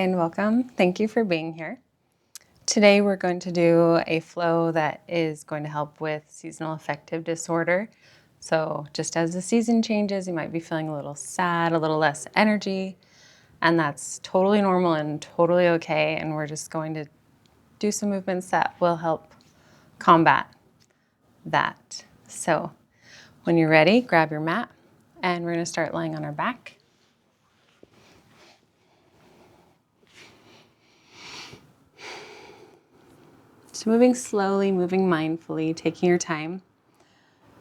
and welcome. Thank you for being here. Today we're going to do a flow that is going to help with seasonal affective disorder. So just as the season changes, you might be feeling a little sad, a little less energy, and that's totally normal and totally okay. And we're just going to do some movements that will help combat that. So when you're ready, grab your mat and we're going to start lying on our back. So moving slowly, moving mindfully, taking your time.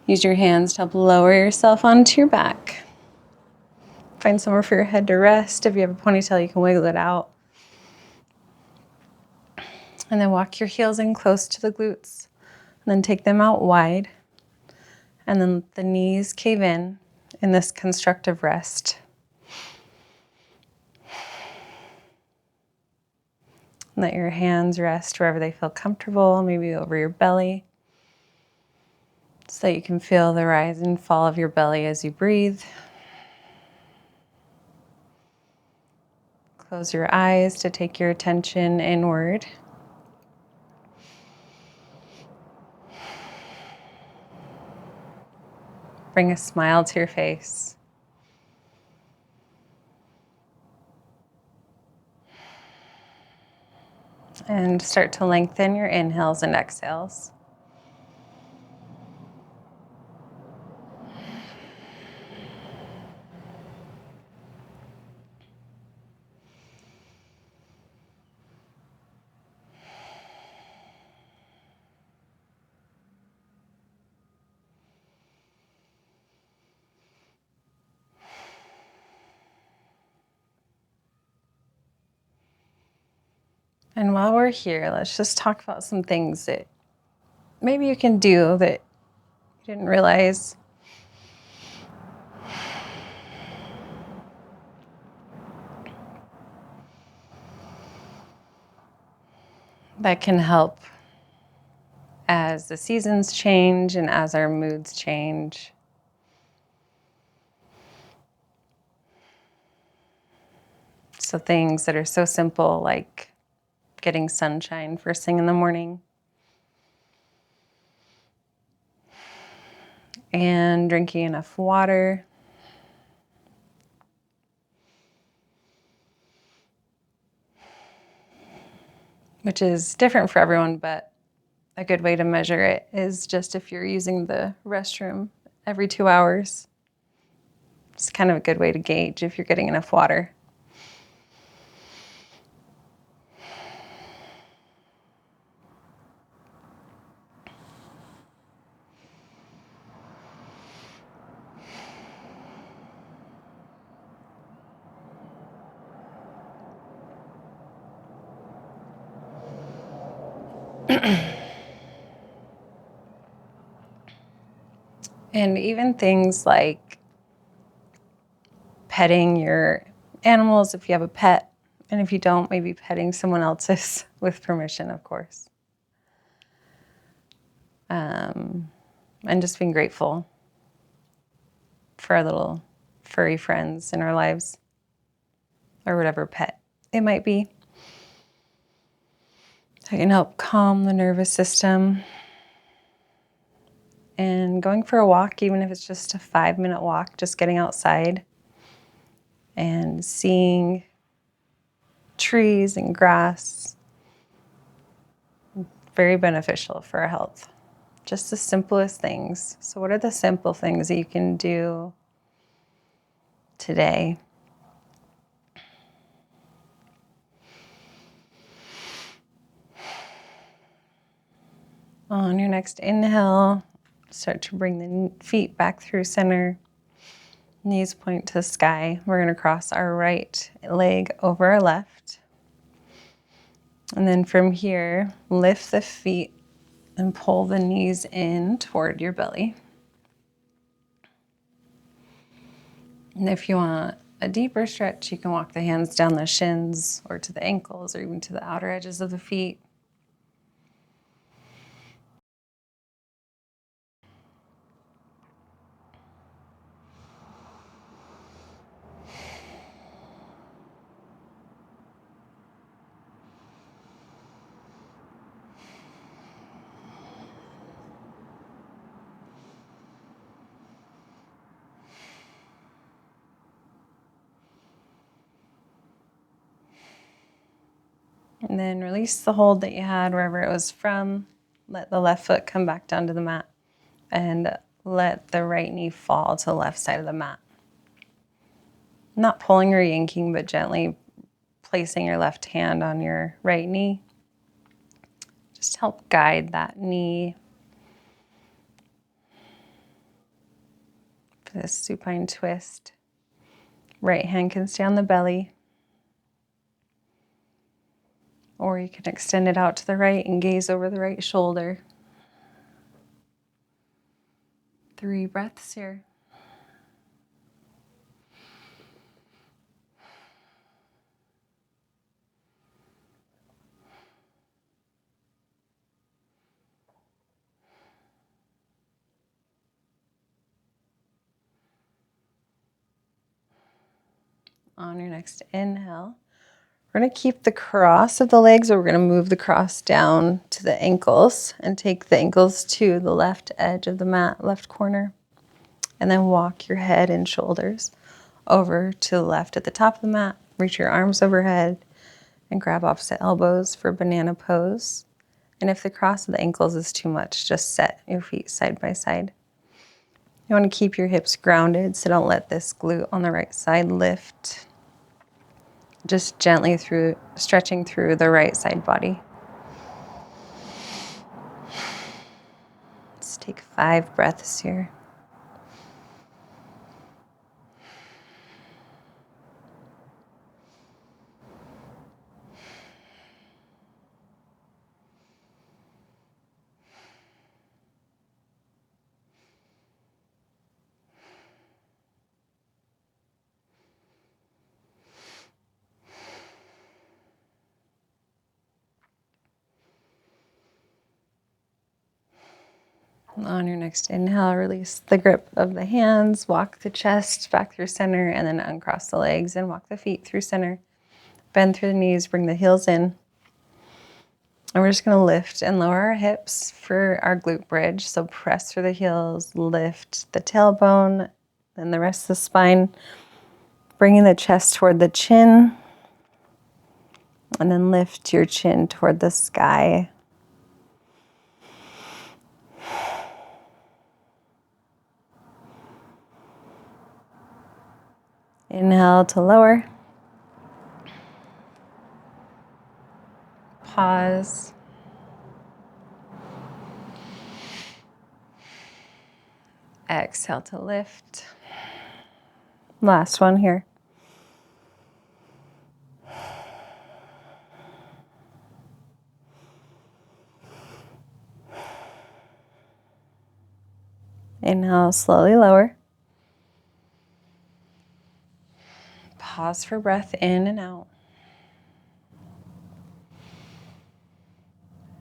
Use your hands to help lower yourself onto your back. Find somewhere for your head to rest. If you have a ponytail, you can wiggle it out. And then walk your heels in close to the glutes. And then take them out wide. And then the knees cave in this constructive rest. Let your hands rest wherever they feel comfortable, maybe over your belly, so that you can feel the rise and fall of your belly as you breathe. Close your eyes to take your attention inward. Bring a smile to your face. And start to lengthen your inhales and exhales. And while we're here, let's just talk about some things that maybe you can do that you didn't realize. That can help as the seasons change and as our moods change. So things that are so simple, like getting sunshine first thing in the morning and drinking enough water. Which is different for everyone, but a good way to measure it is just if you're using the restroom every 2 hours. It's kind of a good way to gauge if you're getting enough water. And even things like petting your animals if you have a pet, and if you don't, maybe petting someone else's with permission, of course. And just being grateful for our little furry friends in our lives, or whatever pet it might be. It can help calm the nervous system. And going for a walk, even if it's just a 5-minute walk, just getting outside and seeing trees and grass, very beneficial for our health. Just the simplest things. So what are the simple things that you can do today? On your next inhale, start to bring the feet back through center. Knees point to the sky. We're going to cross our right leg over our left. And then from here, lift the feet and pull the knees in toward your belly. And if you want a deeper stretch, you can walk the hands down the shins or to the ankles or even to the outer edges of the feet. And then release the hold that you had wherever it was from. Let the left foot come back down to the mat and let the right knee fall to the left side of the mat. Not pulling or yanking, but gently placing your left hand on your right knee. Just help guide that knee for this supine twist. Right hand can stay on the belly, or you can extend it out to the right and gaze over the right shoulder. 3 breaths here. On your next inhale, we're going to keep the cross of the legs, or we're going to move the cross down to the ankles and take the ankles to the left edge of the mat, left corner. And then walk your head and shoulders over to the left at the top of the mat. Reach your arms overhead and grab opposite elbows for banana pose. And if the cross of the ankles is too much, just set your feet side by side. You want to keep your hips grounded, so don't let this glute on the right side lift. Just gently stretching through the right side body. Let's take 5 breaths here. On your next inhale, release the grip of the hands, walk the chest back through center, and then uncross the legs and walk the feet through center. Bend through the knees, bring the heels in. And we're just going to lift and lower our hips for our glute bridge. So press through the heels, lift the tailbone, and the rest of the spine. Bringing the chest toward the chin. And then lift your chin toward the sky. Inhale to lower. Pause. Exhale to lift. Last one here. Inhale, slowly lower. Pause for breath in and out.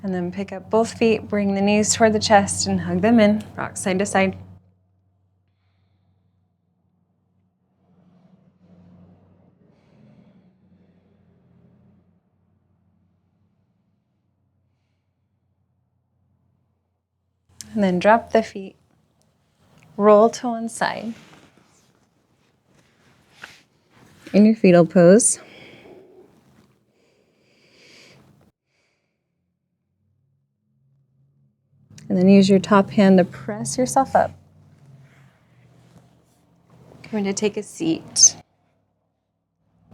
And then pick up both feet, bring the knees toward the chest and hug them in. Rock side to side. And then drop the feet. Roll to one side. In your fetal pose. And then use your top hand to press yourself up. Going to take a seat.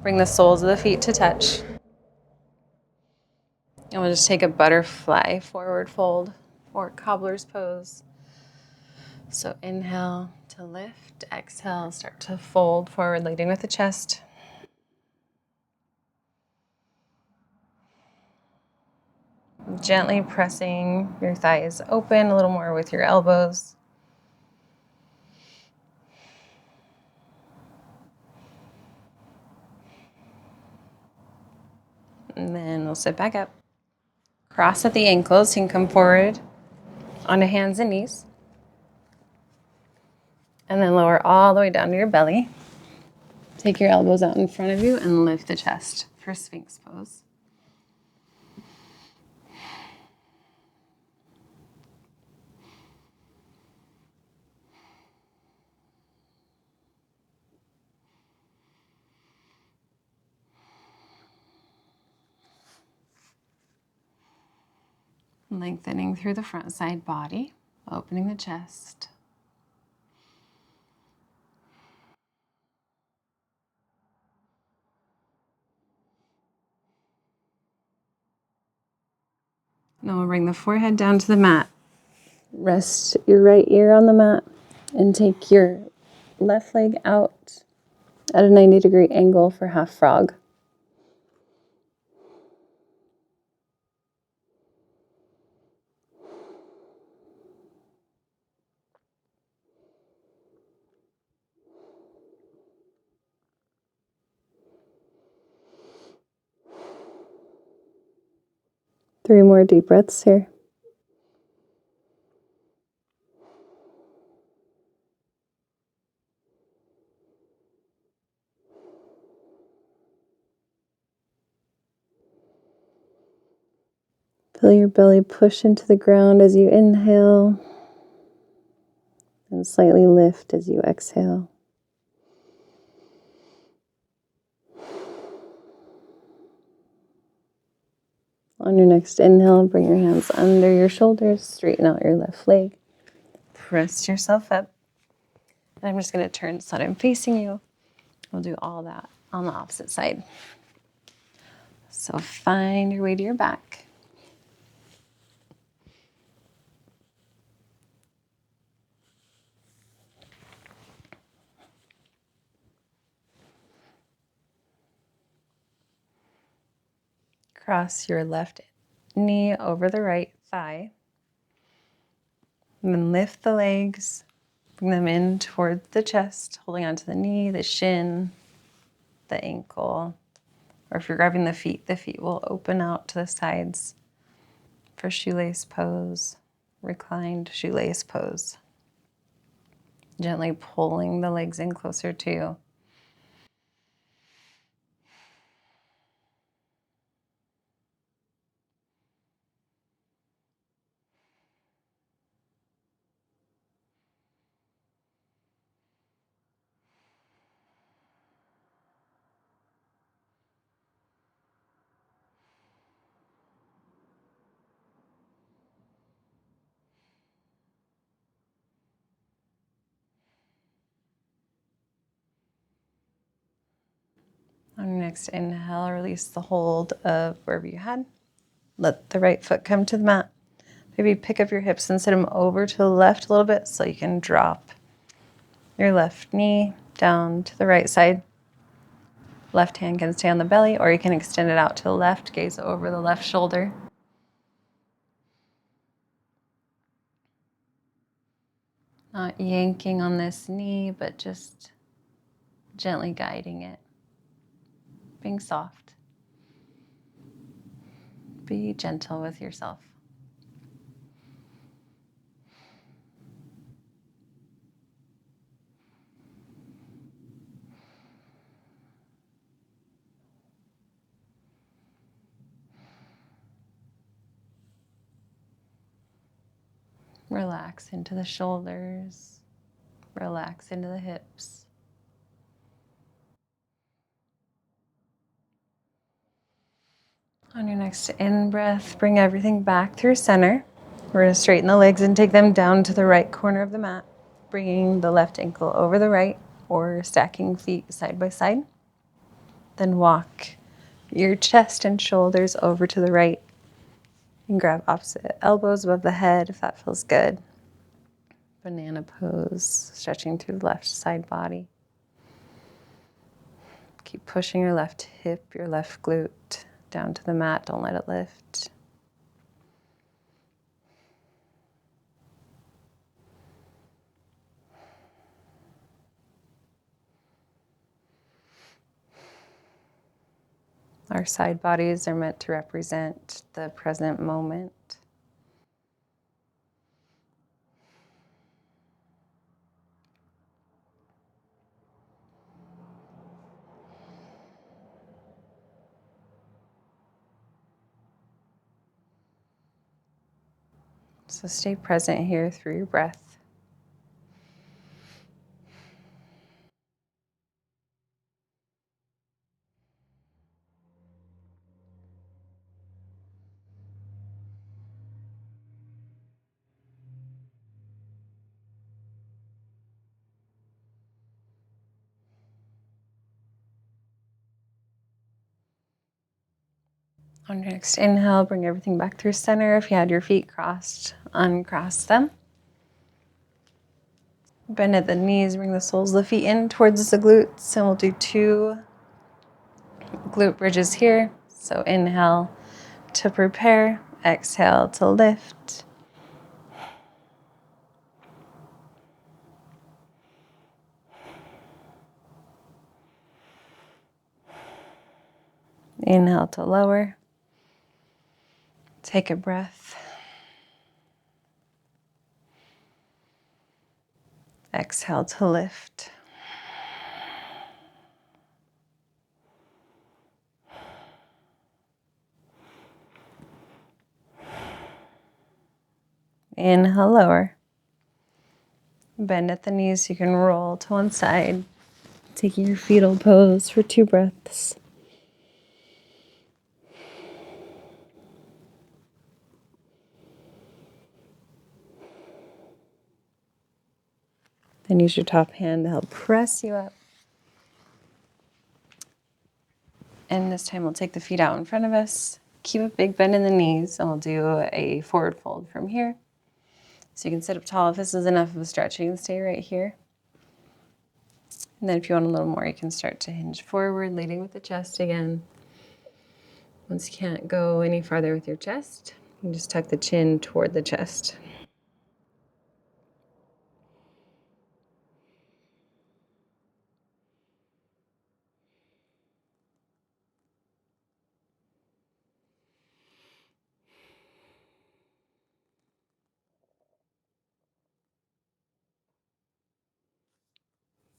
Bring the soles of the feet to touch. And we'll just take a butterfly forward fold or cobbler's pose. So inhale to lift, exhale, start to fold forward, leading with the chest. Gently pressing your thighs open a little more with your elbows. And then we'll sit back up. Cross at the ankles. You can come forward onto hands and knees. And then lower all the way down to your belly. Take your elbows out in front of you and lift the chest for Sphinx pose. Lengthening through the front side body, opening the chest. Then we'll bring the forehead down to the mat. Rest your right ear on the mat and take your left leg out at a 90-degree angle for half frog. Three more deep breaths here. Feel your belly push into the ground as you inhale and slightly lift as you exhale. On your next inhale, bring your hands under your shoulders, straighten out your left leg, press yourself up. And I'm just going to turn so that I'm facing you. We'll do all that on the opposite side. So find your way to your back. Cross your left knee over the right thigh. And then lift the legs, bring them in toward the chest, holding onto the knee, the shin, the ankle. Or if you're grabbing the feet will open out to the sides for shoelace pose, reclined shoelace pose. Gently pulling the legs in closer to you. On your next inhale, release the hold of wherever you had. Let the right foot come to the mat. Maybe pick up your hips and sit them over to the left a little bit so you can drop your left knee down to the right side. Left hand can stay on the belly, or you can extend it out to the left, gaze over the left shoulder. Not yanking on this knee, but just gently guiding it. Being soft. Be gentle with yourself. Relax into the shoulders. Relax into the hips. On your next in-breath, bring everything back through center. We're going to straighten the legs and take them down to the right corner of the mat, bringing the left ankle over the right or stacking feet side by side. Then walk your chest and shoulders over to the right and grab opposite elbows above the head if that feels good. Banana pose, stretching through the left side body. Keep pushing your left hip, your left glute down to the mat. Don't let it lift. Our side bodies are meant to represent the present moment. So stay present here through your breath. On your next inhale, bring everything back through center. If you had your feet crossed, uncross them. Bend at the knees, bring the soles of the feet in towards the glutes, and we'll do 2 glute bridges here. So inhale to prepare, exhale to lift. Inhale to lower. Take a breath. Exhale to lift. Inhale, lower. Bend at the knees so you can roll to one side. Taking your fetal pose for 2 breaths. Then use your top hand to help press you up. And this time we'll take the feet out in front of us. Keep a big bend in the knees, and we'll do a forward fold from here. So you can sit up tall. If this is enough of a stretch, you can stay right here. And then if you want a little more, you can start to hinge forward, leading with the chest again. Once you can't go any farther with your chest, you can just tuck the chin toward the chest.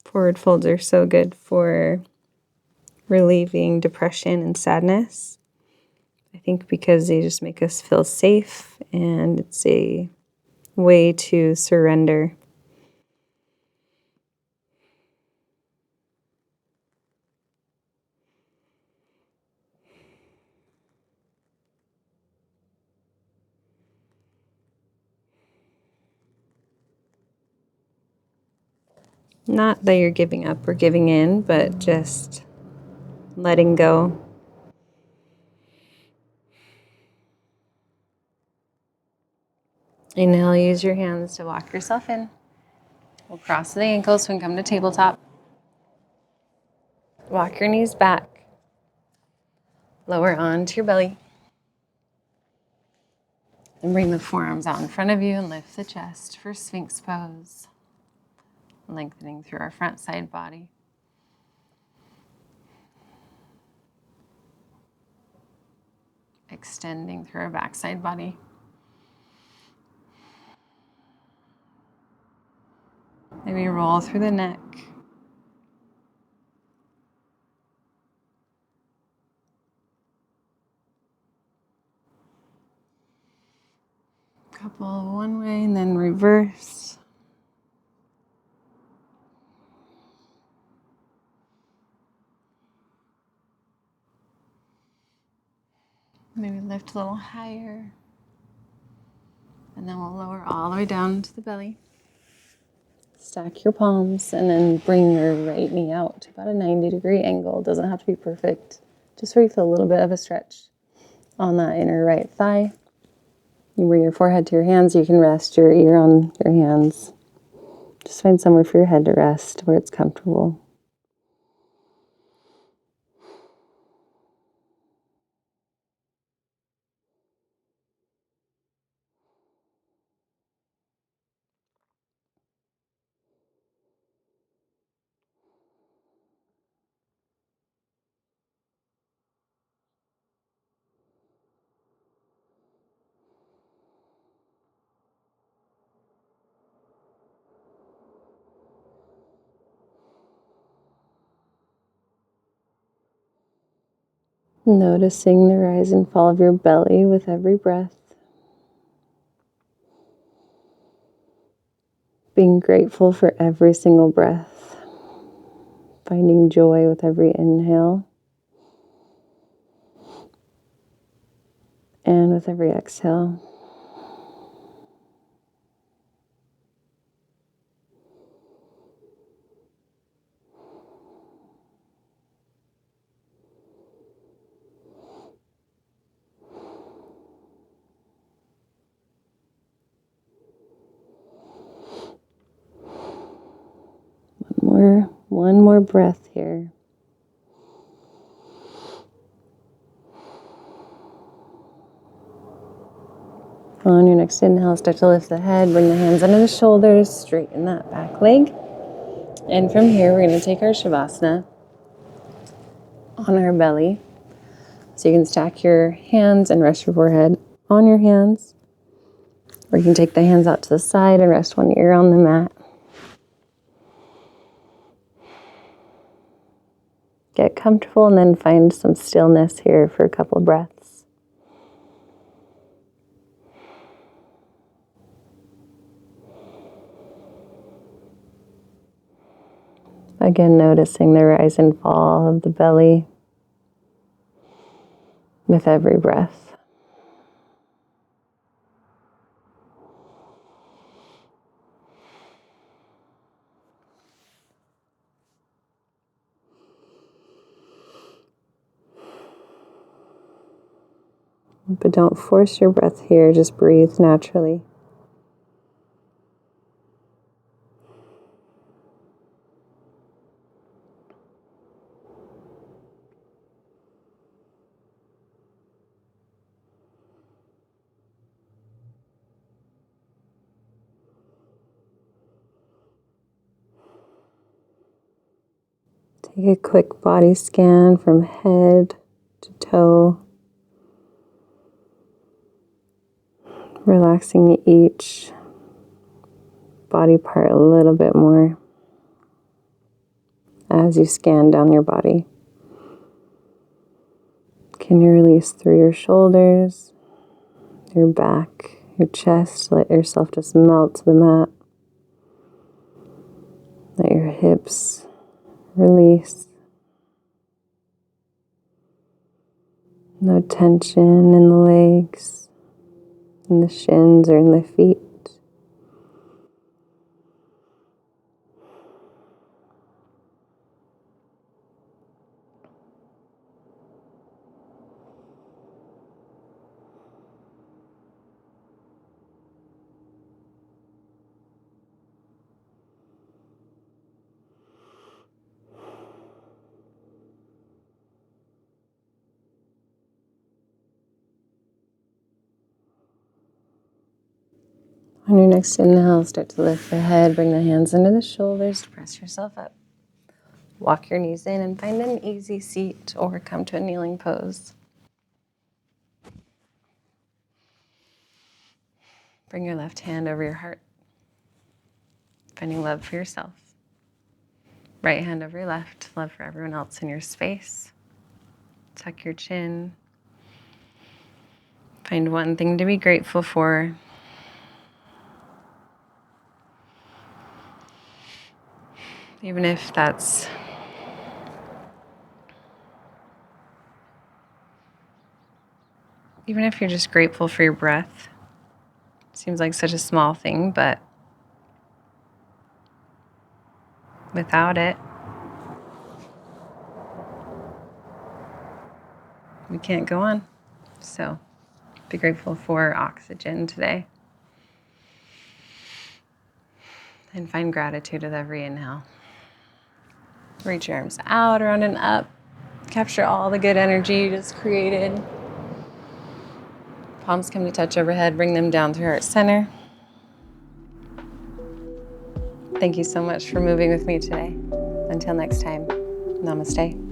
Forward folds are so good for relieving depression and sadness. I think because they just make us feel safe, and it's a way to surrender. Not that you're giving up or giving in, but just letting go. Inhale, use your hands to walk yourself in. We'll cross the ankles and come to tabletop. Walk your knees back. Lower onto your belly. And bring the forearms out in front of you and lift the chest for Sphinx pose. Lengthening through our front side body. Extending through our back side body. Maybe roll through the neck. Couple one way and then reverse. Maybe lift a little higher. And then we'll lower all the way down to the belly. Stack your palms and then bring your right knee out to about a 90-degree angle. It doesn't have to be perfect. Just where you feel a little bit of a stretch on that inner right thigh. You bring your forehead to your hands. You can rest your ear on your hands. Just find somewhere for your head to rest where it's comfortable. Noticing the rise and fall of your belly with every breath. Being grateful for every single breath. Finding joy with every inhale. And with every exhale. for one more breath here. On your next inhale, start to lift the head, bring the hands under the shoulders, straighten that back leg. And from here, we're going to take our Shavasana on our belly. So you can stack your hands and rest your forehead on your hands. Or you can take the hands out to the side and rest one ear on the mat. Get comfortable and then find some stillness here for a couple of breaths. Again, noticing the rise and fall of the belly with every breath. But don't force your breath here, just breathe naturally. Take a quick body scan from head to toe, relaxing each body part a little bit more as you scan down your body. Can you release through your shoulders, your back, your chest? Let yourself just melt to the mat. Let your hips release. No tension in the legs, in the shins, or in the feet. On your next inhale, start to lift the head, bring the hands under the shoulders, press yourself up. Walk your knees in and find an easy seat or come to a kneeling pose. Bring your left hand over your heart, finding love for yourself. Right hand over your left, love for everyone else in your space. Tuck your chin. Find one thing to be grateful for. Even if you're just grateful for your breath. Seems like such a small thing, but without it, we can't go on. So be grateful for oxygen today. And find gratitude with every inhale. Reach your arms out, around and up. Capture all the good energy you just created. Palms come to touch overhead. Bring them down through heart center. Thank you so much for moving with me today. Until next time, namaste.